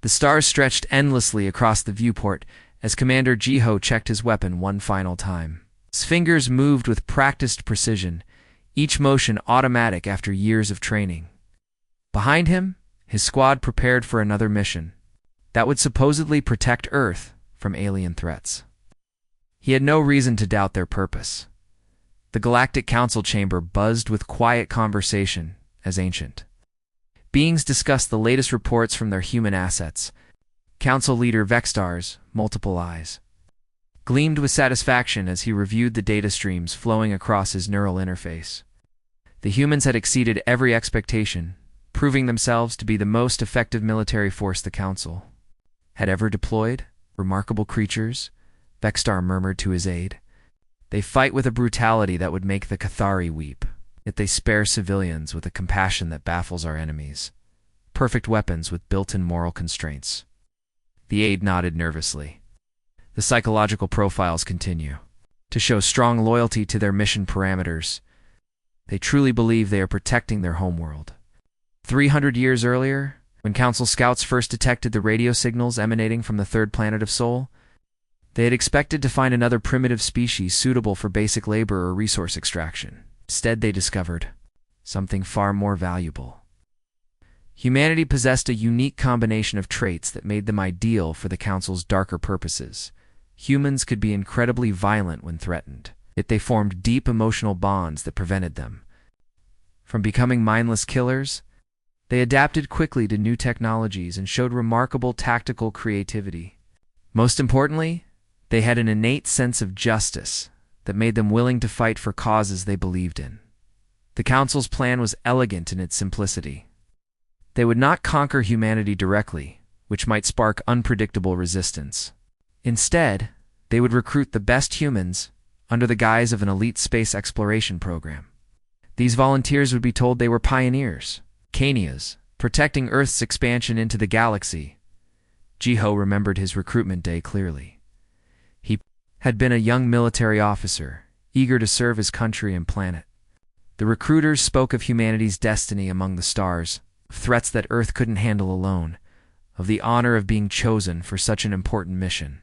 The stars stretched endlessly across the viewport as Commander Jiho checked his weapon one final time. His fingers moved with practiced precision, each motion automatic after years of training. Behind him, his squad prepared for another mission that would supposedly protect Earth from alien threats. He had no reason to doubt their purpose. The Galactic Council chamber buzzed with quiet conversation as ancient beings discussed the latest reports from their human assets. Council leader Vextar's multiple eyes gleamed with satisfaction as he reviewed the data streams flowing across his neural interface. The humans had exceeded every expectation, proving themselves to be the most effective military force the Council had ever deployed. Remarkable creatures, Vextar murmured to his aide. They fight with a brutality that would make the Cathari weep, yet they spare civilians with a compassion that baffles our enemies. Perfect weapons with built-in moral constraints. The aide nodded nervously. The psychological profiles continue to show strong loyalty to their mission parameters. They truly believe they are protecting their homeworld. 300 years earlier, when Council scouts first detected the radio signals emanating from the third planet of Sol, they had expected to find another primitive species suitable for basic labor or resource extraction. Instead, they discovered something far more valuable. Humanity possessed a unique combination of traits that made them ideal for the Council's darker purposes. Humans could be incredibly violent when threatened, yet they formed deep emotional bonds that prevented them from becoming mindless killers. They adapted quickly to new technologies and showed remarkable tactical creativity. Most importantly, they had an innate sense of justice that made them willing to fight for causes they believed in. The Council's plan was elegant in its simplicity. They would not conquer humanity directly, which might spark unpredictable resistance. Instead, they would recruit the best humans under the guise of an elite space exploration program. These volunteers would be told they were pioneers, Canias, protecting Earth's expansion into the galaxy. Jiho remembered his recruitment day clearly. He had been a young military officer, eager to serve his country and planet. The recruiters spoke of humanity's destiny among the stars, of threats that Earth couldn't handle alone, of the honor of being chosen for such an important mission.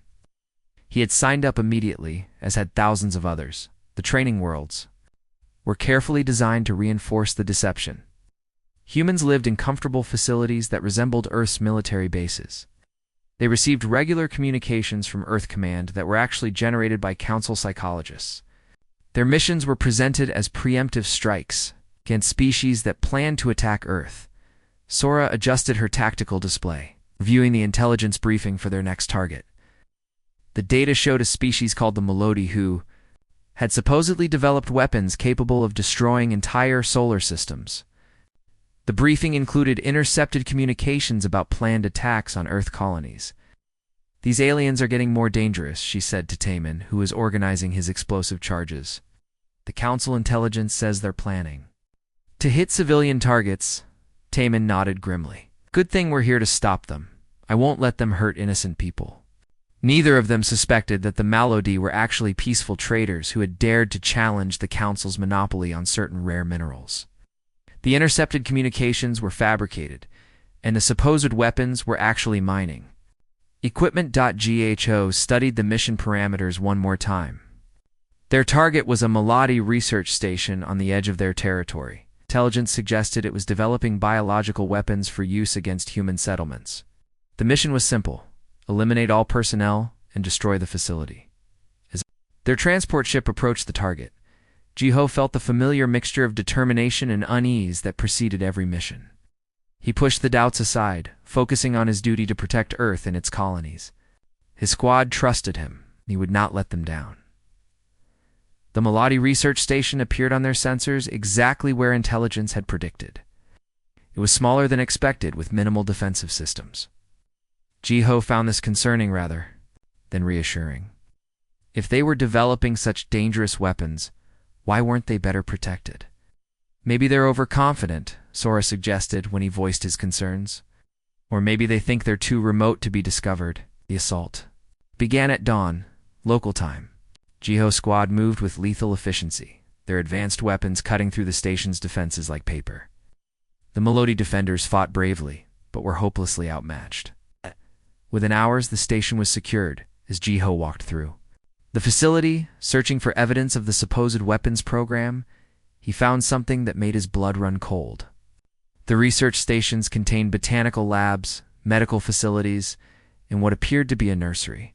He had signed up immediately, as had thousands of others. The training worlds were carefully designed to reinforce the deception. Humans lived in comfortable facilities that resembled Earth's military bases. They received regular communications from Earth Command that were actually generated by Council psychologists. Their missions were presented as preemptive strikes against species that planned to attack Earth. Sora adjusted her tactical display, reviewing the intelligence briefing for their next target. The data showed a species called the Melody who had supposedly developed weapons capable of destroying entire solar systems. The briefing included intercepted communications about planned attacks on Earth colonies. "These aliens are getting more dangerous," she said to Taman, who was organizing his explosive charges. "The Council intelligence says they're planning to hit civilian targets." Taman nodded grimly. "Good thing we're here to stop them. I won't let them hurt innocent people." Neither of them suspected that the Malodi were actually peaceful traders who had dared to challenge the Council's monopoly on certain rare minerals. The intercepted communications were fabricated, and the supposed weapons were actually mining. Equipment.gho studied the mission parameters one more time. Their target was a Melody research station on the edge of their territory. Intelligence suggested it was developing biological weapons for use against human settlements. The mission was simple: eliminate all personnel and destroy the facility. As their transport ship approached the target, Jiho felt the familiar mixture of determination and unease that preceded every mission. He pushed the doubts aside, focusing on his duty to protect Earth and its colonies. His squad trusted him. He would not let them down. The Melody research station appeared on their sensors exactly where intelligence had predicted. It was smaller than expected, with minimal defensive systems. Jiho found this concerning rather than reassuring. If they were developing such dangerous weapons, why weren't they better protected? "Maybe they're overconfident," Sora suggested when he voiced his concerns. "Or maybe they think they're too remote to be discovered." The assault began at dawn, local time. Jiho's squad moved with lethal efficiency, their advanced weapons cutting through the station's defenses like paper. The Melody defenders fought bravely, but were hopelessly outmatched. Within hours, the station was secured as Jiho walked through the facility, searching for evidence of the supposed weapons program. He found something that made his blood run cold. The research stations contained botanical labs, medical facilities, and what appeared to be a nursery.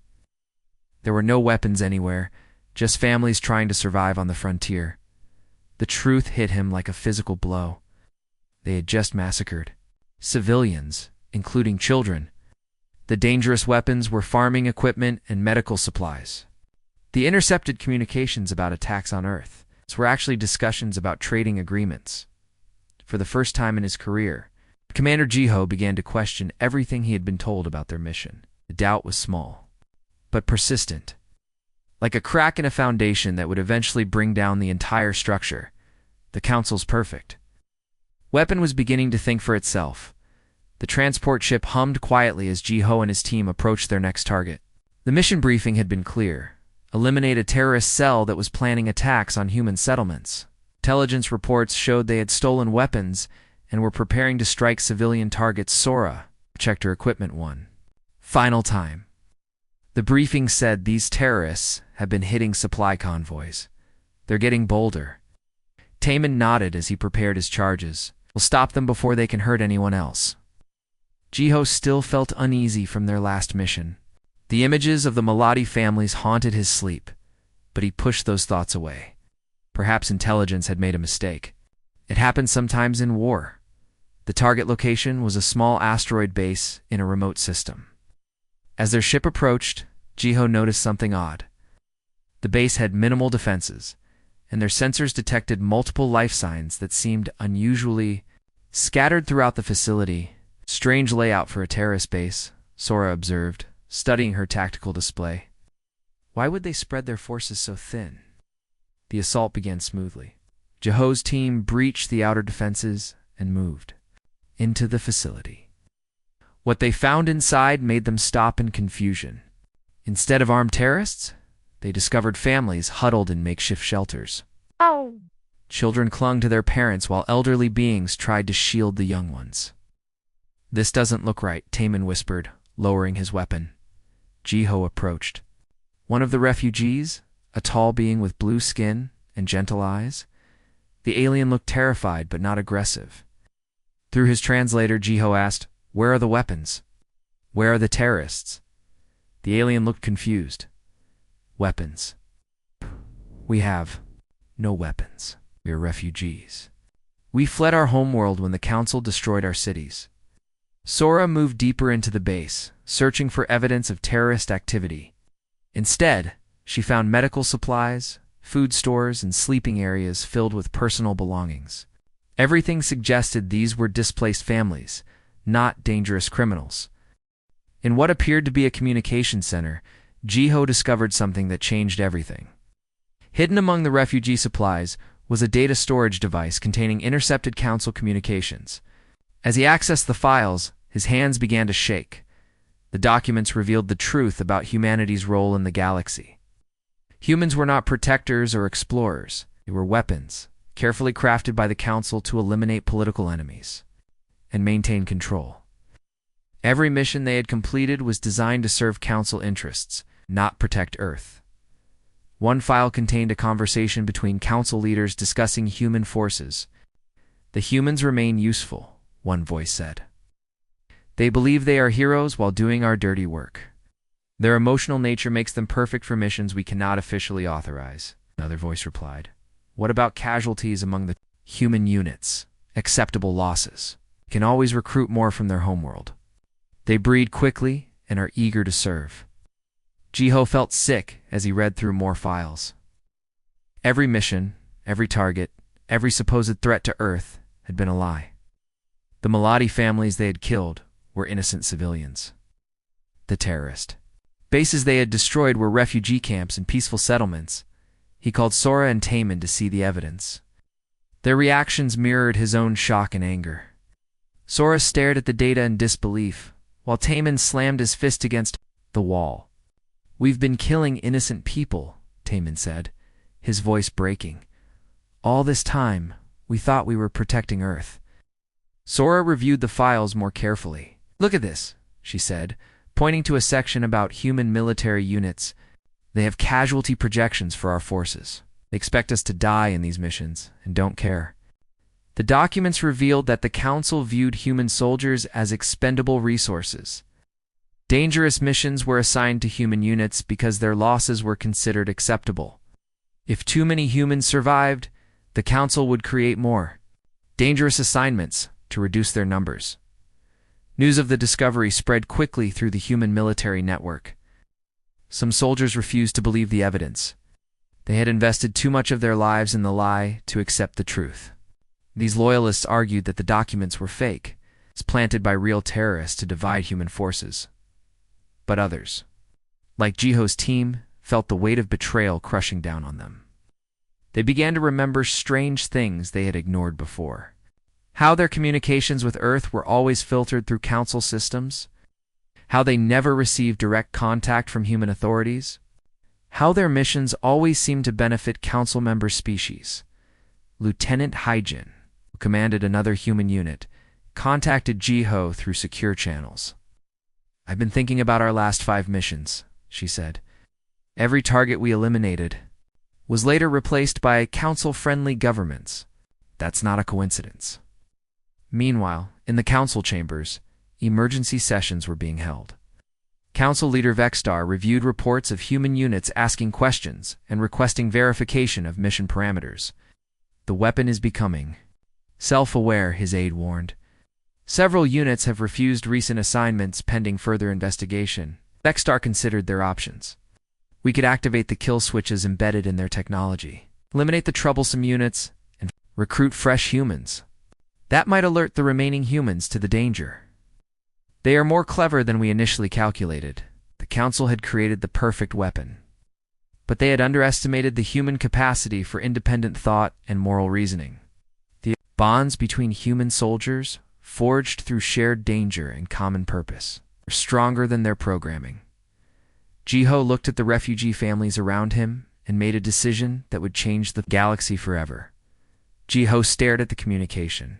There were no weapons anywhere, just families trying to survive on the frontier. The truth hit him like a physical blow. They had just massacred civilians, including children. The dangerous weapons were farming equipment and medical supplies. The intercepted communications about attacks on Earth were actually discussions about trading agreements. For the first time in his career, Commander Jiho began to question everything he had been told about their mission. The doubt was small, but persistent. Like a crack in a foundation that would eventually bring down the entire structure. The Council's perfect. Weapon was beginning to think for itself. The transport ship hummed quietly as Jiho and his team approached their next target. The mission briefing had been clear. Eliminate a terrorist cell that was planning attacks on human settlements. Intelligence reports showed they had stolen weapons and were preparing to strike civilian targets. Sora checked her equipment one final time. The briefing said these terrorists have been hitting supply convoys. They're getting bolder. Taman nodded as he prepared his charges. We'll stop them before they can hurt anyone else. Jiho still felt uneasy from their last mission. The images of the Melody families haunted his sleep, but he pushed those thoughts away. Perhaps intelligence had made a mistake. It happened sometimes in war. The target location was a small asteroid base in a remote system. As their ship approached, Jiho noticed something odd. The base had minimal defenses, and their sensors detected multiple life signs that seemed unusually scattered throughout the facility. Strange layout for a terrorist base, Sora observed, studying her tactical display. Why would they spread their forces so thin? The assault began smoothly. Jiho's team breached the outer defenses and moved into the facility. What they found inside made them stop in confusion. Instead of armed terrorists, they discovered families huddled in makeshift shelters. Oh. Children clung to their parents while elderly beings tried to shield the young ones. This doesn't look right, Taman whispered, lowering his weapon. Jiho approached. One of the refugees, a tall being with blue skin and gentle eyes. The alien looked terrified but not aggressive. Through his translator, Jiho asked, "Where are the weapons? Where are the terrorists?" The alien looked confused. "Weapons. We have no weapons. We are refugees. We fled our homeworld when the Council destroyed our cities." Sora moved deeper into the base, searching for evidence of terrorist activity. Instead, she found medical supplies, food stores, and sleeping areas filled with personal belongings. Everything suggested these were displaced families, not dangerous criminals. In what appeared to be a communication center, Jiho discovered something that changed everything. Hidden among the refugee supplies was a data storage device containing intercepted Council communications. As he accessed the files, his hands began to shake. The documents revealed the truth about humanity's role in the galaxy. Humans were not protectors or explorers. They were weapons, carefully crafted by the Council to eliminate political enemies and maintain control. Every mission they had completed was designed to serve Council interests, not protect Earth. One file contained a conversation between Council leaders discussing human forces. "The humans remain useful," one voice said. "They believe they are heroes while doing our dirty work. Their emotional nature makes them perfect for missions we cannot officially authorize," another voice replied. "What about casualties among the human units? Acceptable losses. We can always recruit more from their homeworld. They breed quickly and are eager to serve." Jiho felt sick as he read through more files. Every mission, every target, every supposed threat to Earth had been a lie. The Melody families they had killed were innocent civilians. The terrorist bases they had destroyed were refugee camps and peaceful settlements. He called Sora and Taman to see the evidence. Their reactions mirrored his own shock and anger. Sora stared at the data in disbelief, while Taman slammed his fist against the wall. "We've been killing innocent people," Taman said, his voice breaking. "All this time, we thought we were protecting Earth." Sora reviewed the files more carefully. "Look at this," she said, pointing to a section about human military units. They have casualty projections for our forces. They expect us to die in these missions and don't care. The documents revealed that the Council viewed human soldiers as expendable resources. Dangerous missions were assigned to human units because their losses were considered acceptable. If too many humans survived, the Council would create more dangerous assignments to reduce their numbers. News of the discovery spread quickly through the human military network. Some soldiers refused to believe the evidence. They had invested too much of their lives in the lie to accept the truth. These loyalists argued that the documents were fake, planted by real terrorists to divide human forces. But others, like Jiho's team, felt the weight of betrayal crushing down on them. They began to remember strange things they had ignored before. How their communications with Earth were always filtered through Council systems. How they never received direct contact from human authorities. How their missions always seemed to benefit Council member species. Lieutenant Hyjin, who commanded another human unit, contacted Jiho through secure channels. "I've been thinking about our last 5 missions," she said. "Every target we eliminated was later replaced by Council-friendly governments. That's not a coincidence." Meanwhile, in the Council chambers, emergency sessions were being held. Council leader Vexstar reviewed reports of human units asking questions and requesting verification of mission parameters. "The weapon is becoming self-aware," his aide warned. "Several units have refused recent assignments pending further investigation." Vexstar considered their options. "We could activate the kill switches embedded in their technology, eliminate the troublesome units, and recruit fresh humans. That might alert the remaining humans to the danger. They are more clever than we initially calculated." The Council had created the perfect weapon, but they had underestimated the human capacity for independent thought and moral reasoning. The bonds between human soldiers, forged through shared danger and common purpose, were stronger than their programming. Jiho looked at the refugee families around him and made a decision that would change the galaxy forever. Jiho stared at the communication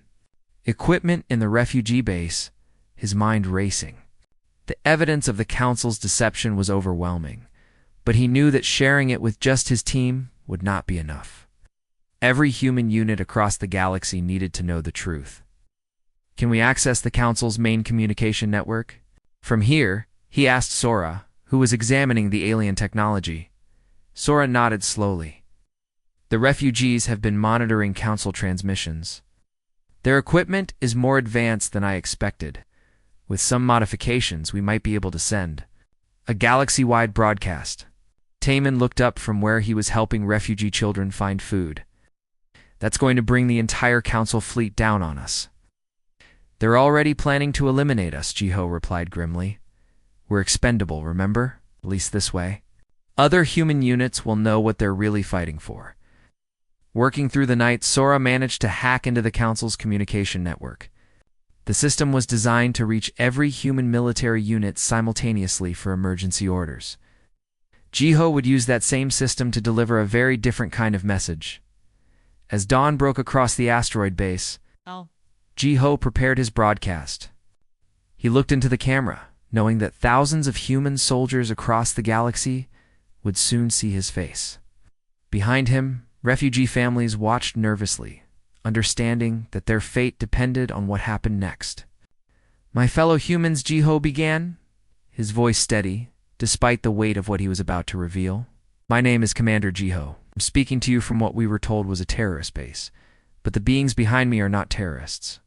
equipment in the refugee base, his mind racing. The evidence of the Council's deception was overwhelming, but he knew that sharing it with just his team would not be enough. Every human unit across the galaxy needed to know the truth. "Can we access the Council's main communication network?" From here, he asked Sora, who was examining the alien technology. Sora nodded slowly. "The refugees have been monitoring Council transmissions. Their equipment is more advanced than I expected. With some modifications, we might be able to send a galaxy-wide broadcast." Taman looked up from where he was helping refugee children find food. "That's going to bring the entire Council fleet down on us." "They're already planning to eliminate us," Jiho replied grimly. "We're expendable, remember? At least this way. Other human units will know what they're really fighting for." Working through the night, Sora managed to hack into the Council's communication network. The system was designed to reach every human military unit simultaneously for emergency orders. Jiho would use that same system to deliver a very different kind of message. As dawn broke across the asteroid base, Jiho prepared his broadcast. He looked into the camera, knowing that thousands of human soldiers across the galaxy would soon see his face. Behind him, refugee families watched nervously, understanding that their fate depended on what happened next. "My fellow humans," Jiho began, his voice steady, despite the weight of what he was about to reveal. "My name is Commander Jiho. I'm speaking to you from what we were told was a terrorist base, but the beings behind me are not terrorists.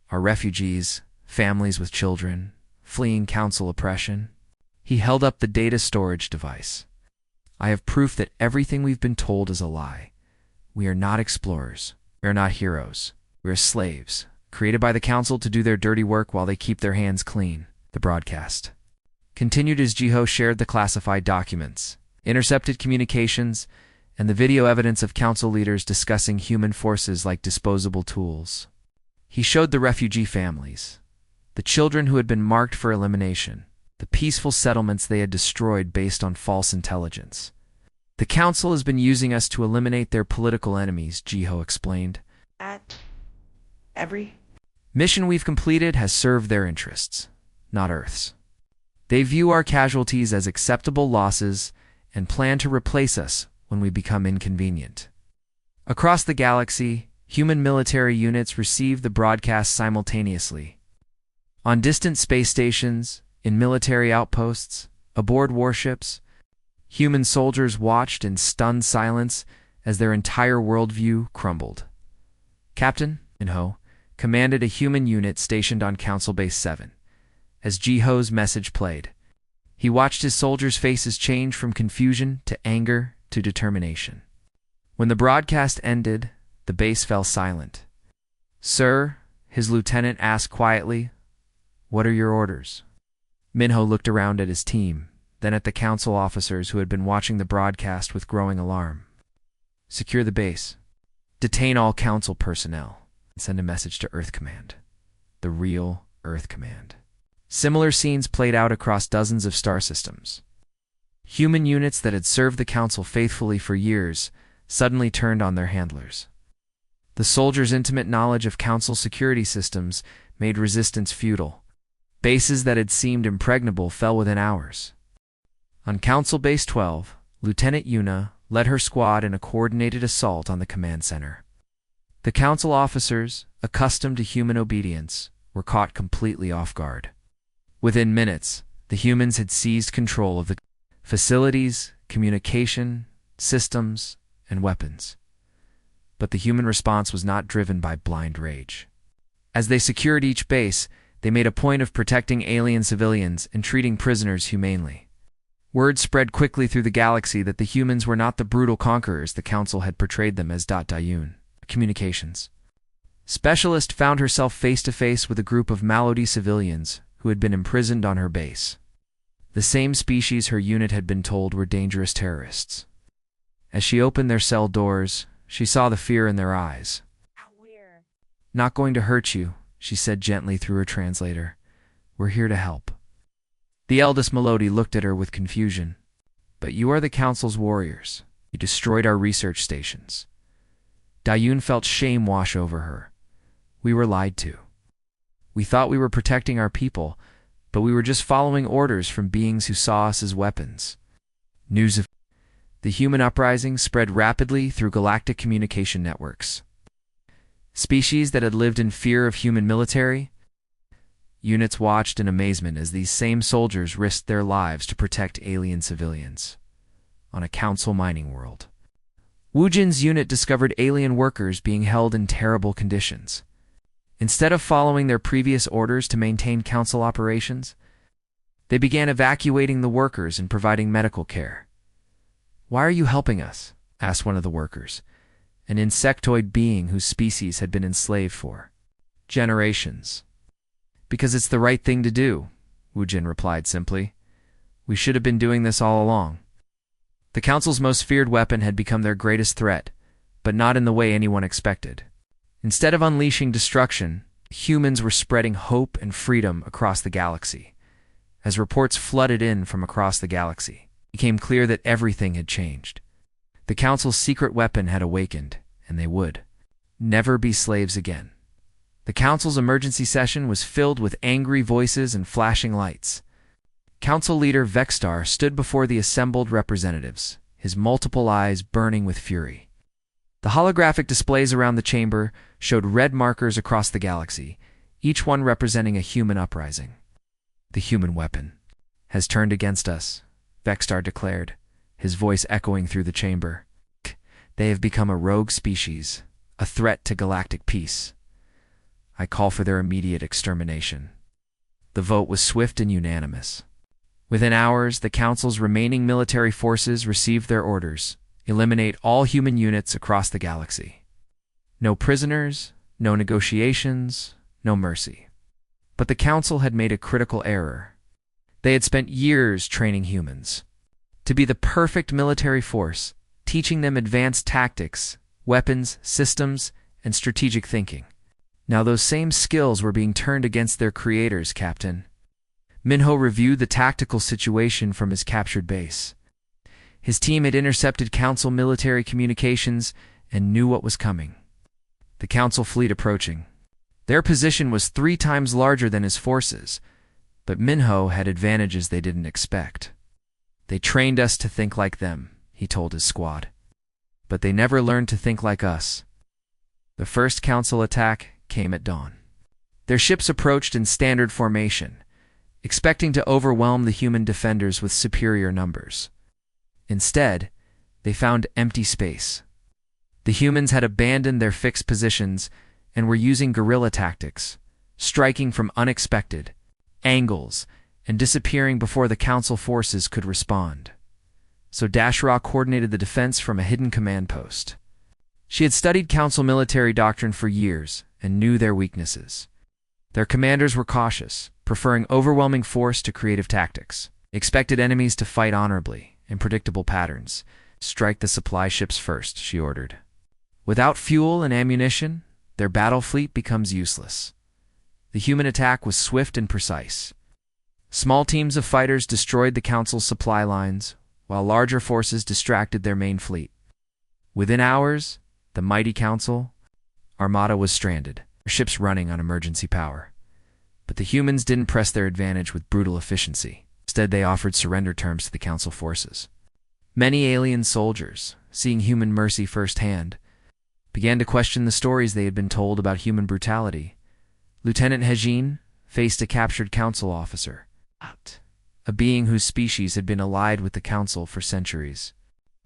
Are refugees, families with children, fleeing Council oppression." He held up the data storage device. "I have proof that everything we've been told is a lie. We are not explorers. We are not heroes. We are slaves, created by the Council to do their dirty work while they keep their hands clean." The broadcast continued as Jiho shared the classified documents, intercepted communications, and the video evidence of Council leaders discussing human forces like disposable tools. He showed the refugee families, the children who had been marked for elimination, the peaceful settlements they had destroyed based on false intelligence. "The Council has been using us to eliminate their political enemies," Jiho explained. "Every mission we've completed has served their interests, not Earth's." They view our casualties as acceptable losses and plan to replace us when we become inconvenient. Across the galaxy, human military units receive the broadcast simultaneously. On distant space stations, in military outposts, aboard warships, human soldiers watched in stunned silence as their entire worldview crumbled. Captain Minho commanded a human unit stationed on Council Base 7. As Jiho's message played, he watched his soldiers' faces change from confusion to anger to determination. When the broadcast ended, the base fell silent. "Sir," his lieutenant asked quietly, "what are your orders?" Minho looked around at his team, then at the council officers who had been watching the broadcast with growing alarm. "Secure the base. Detain all council personnel, and send a message to Earth Command. The real Earth Command." Similar scenes played out across dozens of star systems. Human units that had served the council faithfully for years suddenly turned on their handlers. The soldiers' intimate knowledge of council security systems made resistance futile. Bases that had seemed impregnable fell within hours. On Council Base 12, Lieutenant Yuna led her squad in a coordinated assault on the command center. The council officers, accustomed to human obedience, were caught completely off guard. Within minutes, the humans had seized control of the facilities, communication, systems, and weapons. But the human response was not driven by blind rage. As they secured each base, they made a point of protecting alien civilians and treating prisoners humanely. Word spread quickly through the galaxy that the humans were not the brutal conquerors the Council had portrayed them as. Dayun. Communications Specialist found herself face-to-face with a group of Malodi civilians who had been imprisoned on her base. The same species her unit had been told were dangerous terrorists. As she opened their cell doors, she saw the fear in their eyes. "Not going to hurt you," she said gently through her translator. "We're here to help." The eldest Melody looked at her with confusion. "But you are the Council's warriors. You destroyed our research stations." Dayun felt shame wash over her. "We were lied to. We thought we were protecting our people, but we were just following orders from beings who saw us as weapons." News of the human uprising spread rapidly through galactic communication networks. Species that had lived in fear of human military units watched in amazement as these same soldiers risked their lives to protect alien civilians. On a council mining world, Wujin's unit discovered alien workers being held in terrible conditions. Instead of following their previous orders to maintain council operations, they began evacuating the workers and providing medical care. "Why are you helping us?" asked one of the workers, an insectoid being whose species had been enslaved for generations. "Because it's the right thing to do," Wujin replied simply. "We should have been doing this all along." The Council's most feared weapon had become their greatest threat, but not in the way anyone expected. Instead of unleashing destruction, humans were spreading hope and freedom across the galaxy. As reports flooded in from across the galaxy, it became clear that everything had changed. The Council's secret weapon had awakened, and they would never be slaves again. The Council's emergency session was filled with angry voices and flashing lights. Council leader Vexstar stood before the assembled representatives, his multiple eyes burning with fury. The holographic displays around the chamber showed red markers across the galaxy, each one representing a human uprising. "The human weapon has turned against us," Vexstar declared, his voice echoing through the chamber. "They have become a rogue species, a threat to galactic peace. I call for their immediate extermination." The vote was swift and unanimous. Within hours, the Council's remaining military forces received their orders: eliminate all human units across the galaxy. No prisoners, no negotiations, no mercy. But the Council had made a critical error. They had spent years training humans to be the perfect military force, teaching them advanced tactics, weapons, systems, and strategic thinking. Now those same skills were being turned against their creators, Captain. Minho reviewed the tactical situation from his captured base. His team had intercepted Council military communications and knew what was coming. The Council fleet approaching. Their position was 3 times larger than his forces, But Minho had advantages they didn't expect. They trained us to think like them, he told his squad. But they never learned to think like us. The first council attack came at dawn. Their ships approached in standard formation, expecting to overwhelm the human defenders with superior numbers. Instead, they found empty space. The humans had abandoned their fixed positions and were using guerrilla tactics, striking from unexpected angles and disappearing before the council forces could respond. So Dashra coordinated the defense from a hidden command post. She had studied council military doctrine for years and knew their weaknesses. Their commanders were cautious, preferring overwhelming force to creative tactics. They expected enemies to fight honorably, in predictable patterns. Strike the supply ships first, she ordered. Without fuel and ammunition, their battle fleet becomes useless. The human attack was swift and precise. Small teams of fighters destroyed the council's supply lines, while larger forces distracted their main fleet. Within hours, the mighty council armada was stranded, their ships running on emergency power. But the humans didn't press their advantage with brutal efficiency. Instead, they offered surrender terms to the council forces. Many alien soldiers, seeing human mercy firsthand, began to question the stories they had been told about human brutality. Lieutenant Hejin faced a captured council officer, a being whose species had been allied with the council for centuries.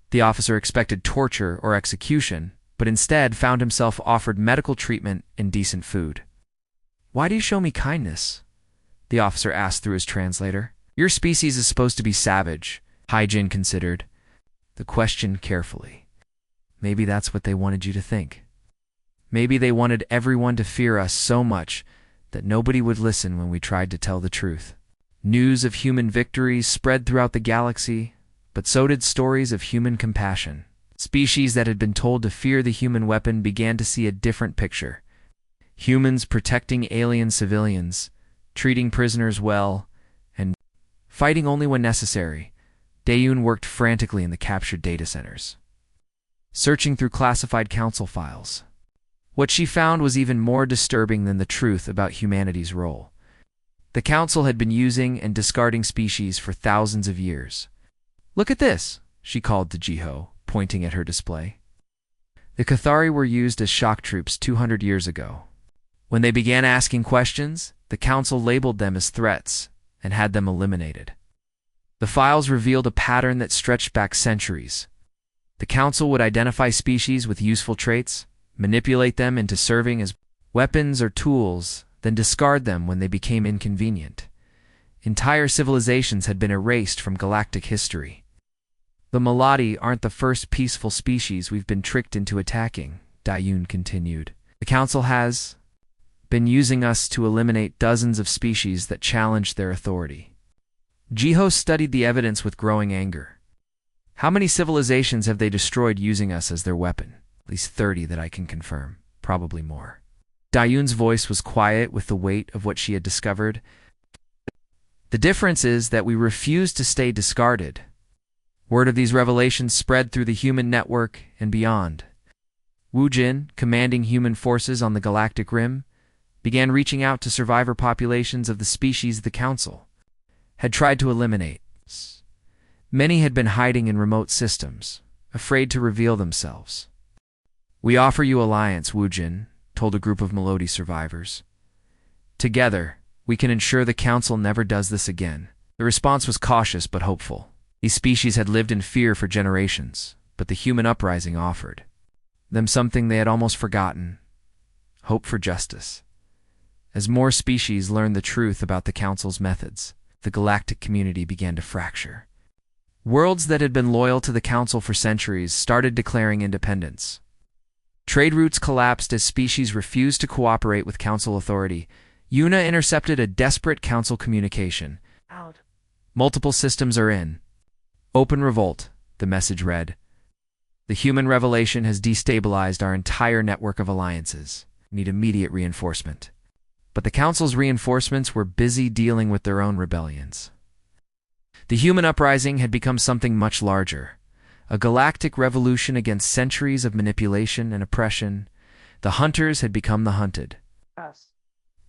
The officer expected torture or execution, but instead found himself offered medical treatment and decent food. "Why do you show me kindness?" the officer asked through his translator. "Your species is supposed to be savage," Hejin considered the question carefully. Maybe that's what they wanted you to think. Maybe they wanted everyone to fear us so much that nobody would listen when we tried to tell the truth. News of human victories spread throughout the galaxy, but so did stories of human compassion. Species that had been told to fear the human weapon began to see a different picture. Humans protecting alien civilians, treating prisoners well, and fighting only when necessary. Daeun worked frantically in the captured data centers, searching through classified council files. What she found was even more disturbing than the truth about humanity's role. The council had been using and discarding species for thousands of years. "Look at this," she called to Jiho, pointing at her display. The Cathari were used as shock troops 200 years ago. When they began asking questions, the council labeled them as threats and had them eliminated. The files revealed a pattern that stretched back centuries. The council would identify species with useful traits, manipulate them into serving as weapons or tools, then discard them when they became inconvenient. Entire civilizations had been erased from galactic history. "The Maladi aren't the first peaceful species we've been tricked into attacking," Daeun continued. "The council has been using us to eliminate dozens of species that challenged their authority." Jiho studied the evidence with growing anger. "How many civilizations have they destroyed using us as their weapon?" "At least 30 that I can confirm. Probably more." Daeun's voice was quiet with the weight of what she had discovered. "The difference is that we refuse to stay discarded." Word of these revelations spread through the human network and beyond. Wu Jin, commanding human forces on the Galactic Rim, began reaching out to survivor populations of the species the Council had tried to eliminate. Many had been hiding in remote systems, afraid to reveal themselves. "We offer you alliance," Wu Jin told a group of Melody survivors. "Together, we can ensure the Council never does this again." The response was cautious but hopeful. These species had lived in fear for generations, but the human uprising offered them something they had almost forgotten: hope for justice. As more species learned the truth about the Council's methods, the galactic community began to fracture. Worlds that had been loyal to the Council for centuries started declaring independence. Trade routes collapsed as species refused to cooperate with Council authority. Yuna intercepted a desperate Council communication. Out. "Multiple systems are in open revolt," the message read. "The human revelation has destabilized our entire network of alliances. Need immediate reinforcement." But the Council's reinforcements were busy dealing with their own rebellions. The human uprising had become something much larger. A galactic revolution against centuries of manipulation and oppression. The hunters had become the hunted. Us.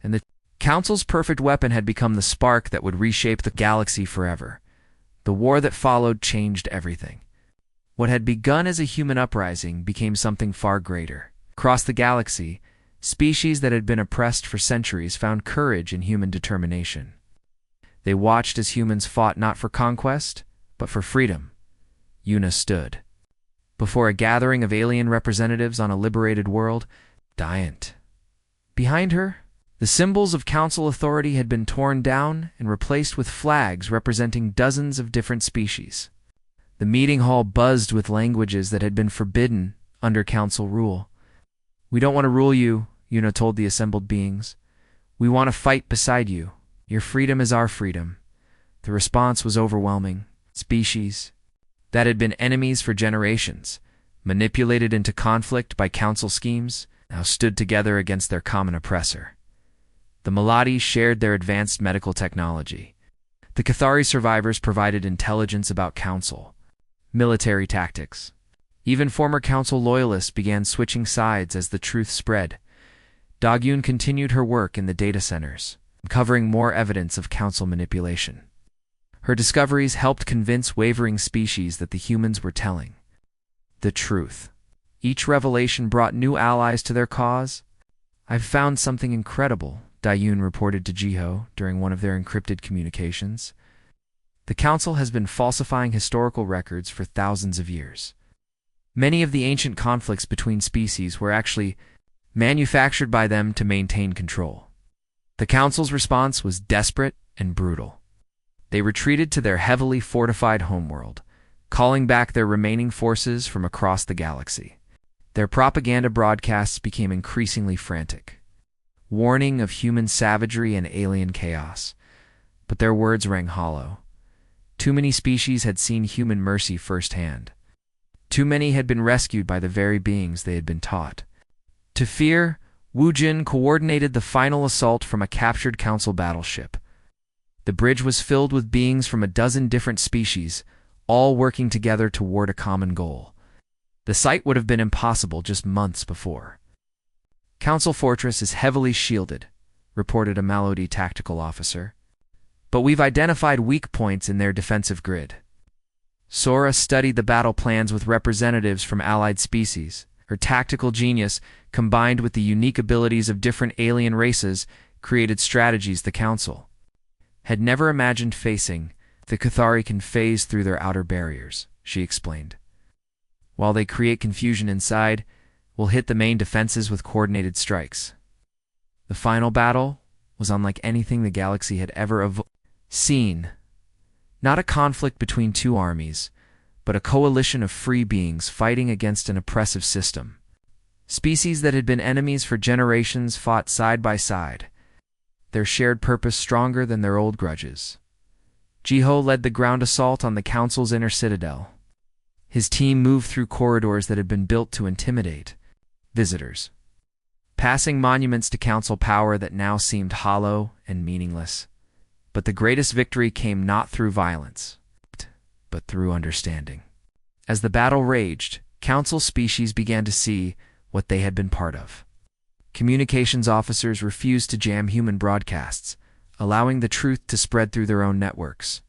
And the Council's perfect weapon had become the spark that would reshape the galaxy forever. The war that followed changed everything. What had begun as a human uprising became something far greater. Across the galaxy, species that had been oppressed for centuries found courage in human determination. They watched as humans fought not for conquest, but for freedom. Una stood before a gathering of alien representatives on a liberated world, giant. Behind her, the symbols of council authority had been torn down and replaced with flags representing dozens of different species. The meeting hall buzzed with languages that had been forbidden under council rule. "We don't want to rule you," Una told the assembled beings. "We want to fight beside you. Your freedom is our freedom." The response was overwhelming. Species that had been enemies for generations, manipulated into conflict by council schemes, now stood together against their common oppressor. The Melades shared their advanced medical technology. The Cathari survivors provided intelligence about council, military tactics. Even former council loyalists began switching sides as the truth spread. Dagyun continued her work in the data centers, uncovering more evidence of council manipulation. Her discoveries helped convince wavering species that the humans were telling the truth. Each revelation brought new allies to their cause. "I've found something incredible," Dagyun reported to Jiho during one of their encrypted communications. "The Council has been falsifying historical records for thousands of years. Many of the ancient conflicts between species were actually manufactured by them to maintain control." The Council's response was desperate and brutal. They retreated to their heavily fortified homeworld, calling back their remaining forces from across the galaxy. Their propaganda broadcasts became increasingly frantic, warning of human savagery and alien chaos. But their words rang hollow. Too many species had seen human mercy firsthand. Too many had been rescued by the very beings they had been taught to fear. Wu Jin coordinated the final assault from a captured council battleship. The bridge was filled with beings from a dozen different species, all working together toward a common goal. The sight would have been impossible just months before. "Council Fortress is heavily shielded," reported a Melody tactical officer. "But we've identified weak points in their defensive grid." Sora studied the battle plans with representatives from allied species. Her tactical genius, combined with the unique abilities of different alien races, created strategies the Council had never imagined facing. "The Cathari can phase through their outer barriers," she explained. "While they create confusion inside, we'll hit the main defenses with coordinated strikes." The final battle was unlike anything the galaxy had ever seen. Not a conflict between two armies, but a coalition of free beings fighting against an oppressive system. Species that had been enemies for generations fought side by side, their shared purpose stronger than their old grudges. Jiho led the ground assault on the Council's inner citadel. His team moved through corridors that had been built to intimidate visitors, passing monuments to Council power that now seemed hollow and meaningless. But the greatest victory came not through violence, but through understanding. As the battle raged, Council species began to see what they had been part of. Communications officers refused to jam human broadcasts, allowing the truth to spread through their own networks.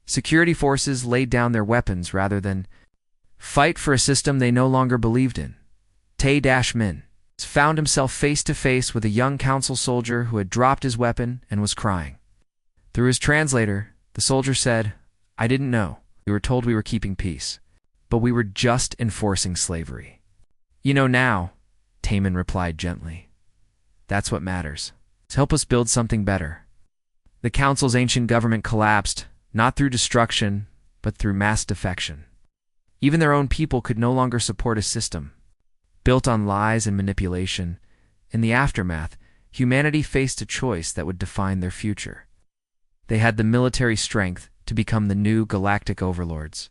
Security forces laid down their weapons rather than fight for a system they no longer believed in. Tae-Min found himself face to face with a young council soldier who had dropped his weapon and was crying. Through his translator, the soldier said, "I didn't know. We were told we were keeping peace, but we were just enforcing slavery." "You know now," Taemin replied gently. "That's what matters. Help us build something better." The Council's ancient government collapsed, not through destruction, but through mass defection. Even their own people could no longer support a system built on lies and manipulation. In the aftermath, humanity faced a choice that would define their future. They had the military strength to become the new galactic overlords.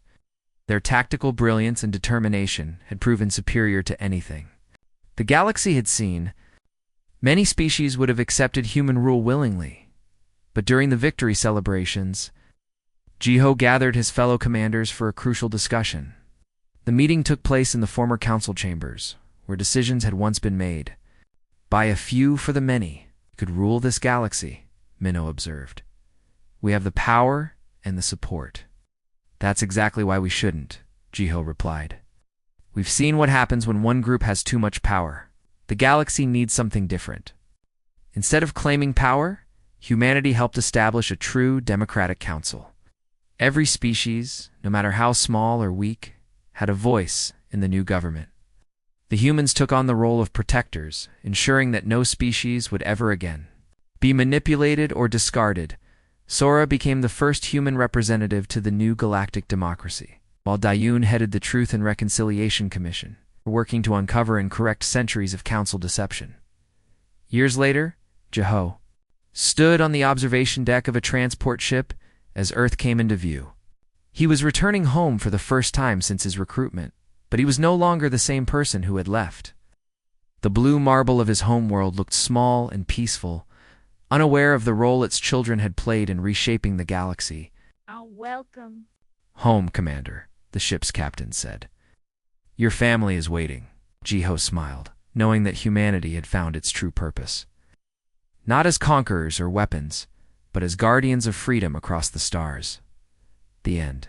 Their tactical brilliance and determination had proven superior to anything the galaxy had seen. Many species would have accepted human rule willingly, but during the victory celebrations, Jiho gathered his fellow commanders for a crucial discussion. The meeting took place in the former council chambers, where decisions had once been made by a few for the many. Could rule this galaxy, Minnow observed. We have the power and the support. That's exactly why we shouldn't, Jiho replied. We've seen what happens when one group has too much power. The galaxy needs something different. Instead of claiming power, humanity helped establish a true democratic council. Every species, no matter how small or weak, had a voice in the new government. The humans took on the role of protectors, ensuring that no species would ever again be manipulated or discarded. Sora became the first human representative to the new galactic democracy, while Dayun headed the Truth and Reconciliation Commission, working to uncover and correct centuries of council deception. Years later, Jiho stood on the observation deck of a transport ship as Earth came into view. He was returning home for the first time since his recruitment, but he was no longer the same person who had left. The blue marble of his homeworld looked small and peaceful, unaware of the role its children had played in reshaping the galaxy. Welcome. Home, Commander, the ship's captain said. Your family is waiting, Jiho smiled, knowing that humanity had found its true purpose. Not as conquerors or weapons, but as guardians of freedom across the stars. The end.